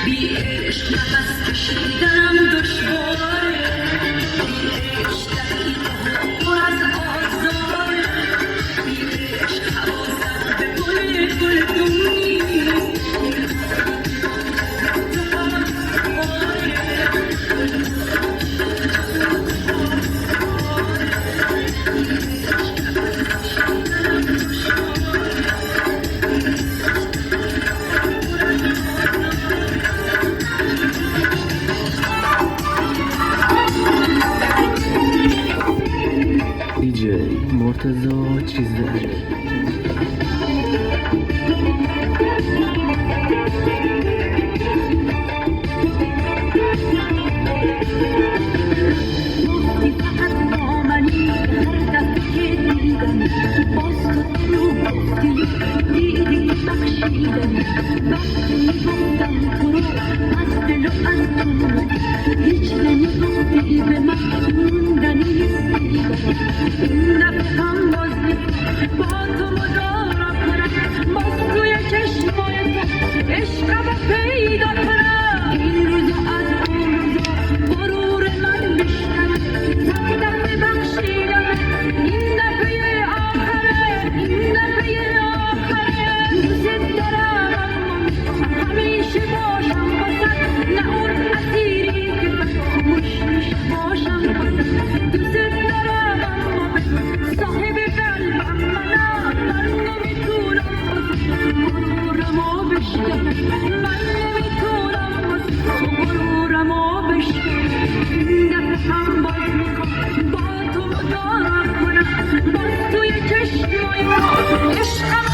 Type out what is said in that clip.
بی عشق نفس کشیدنم دشواره، بی عشق دقیقه پر از آزاره، بی عشق حواسم به گلدون نیست. دیجی مرتضی چیزه. هیچ نمیگفتی به من موندنی نیستی، این دفعه هم باز با تو مدارا کنم، باز توی چشمای تو عشقم پیدا کنم. این روزا از اون روزا غرور من بیشتره، صد دفعه بخشیدم، این دفعه آخره، این دفعه آخره. دوست دارم اما همیشه باشم واسد، نه اون اسیری که فراموش میشه باشم واسد. دوست دارم اما صاحب قلبم منم، من نمیتونم غرورمو بشکنم، من نمیتونم غرورمو بشکنم. این دفعه هم باز میخوام با تو مدارا کنم، باز توی چشمای تو عشقم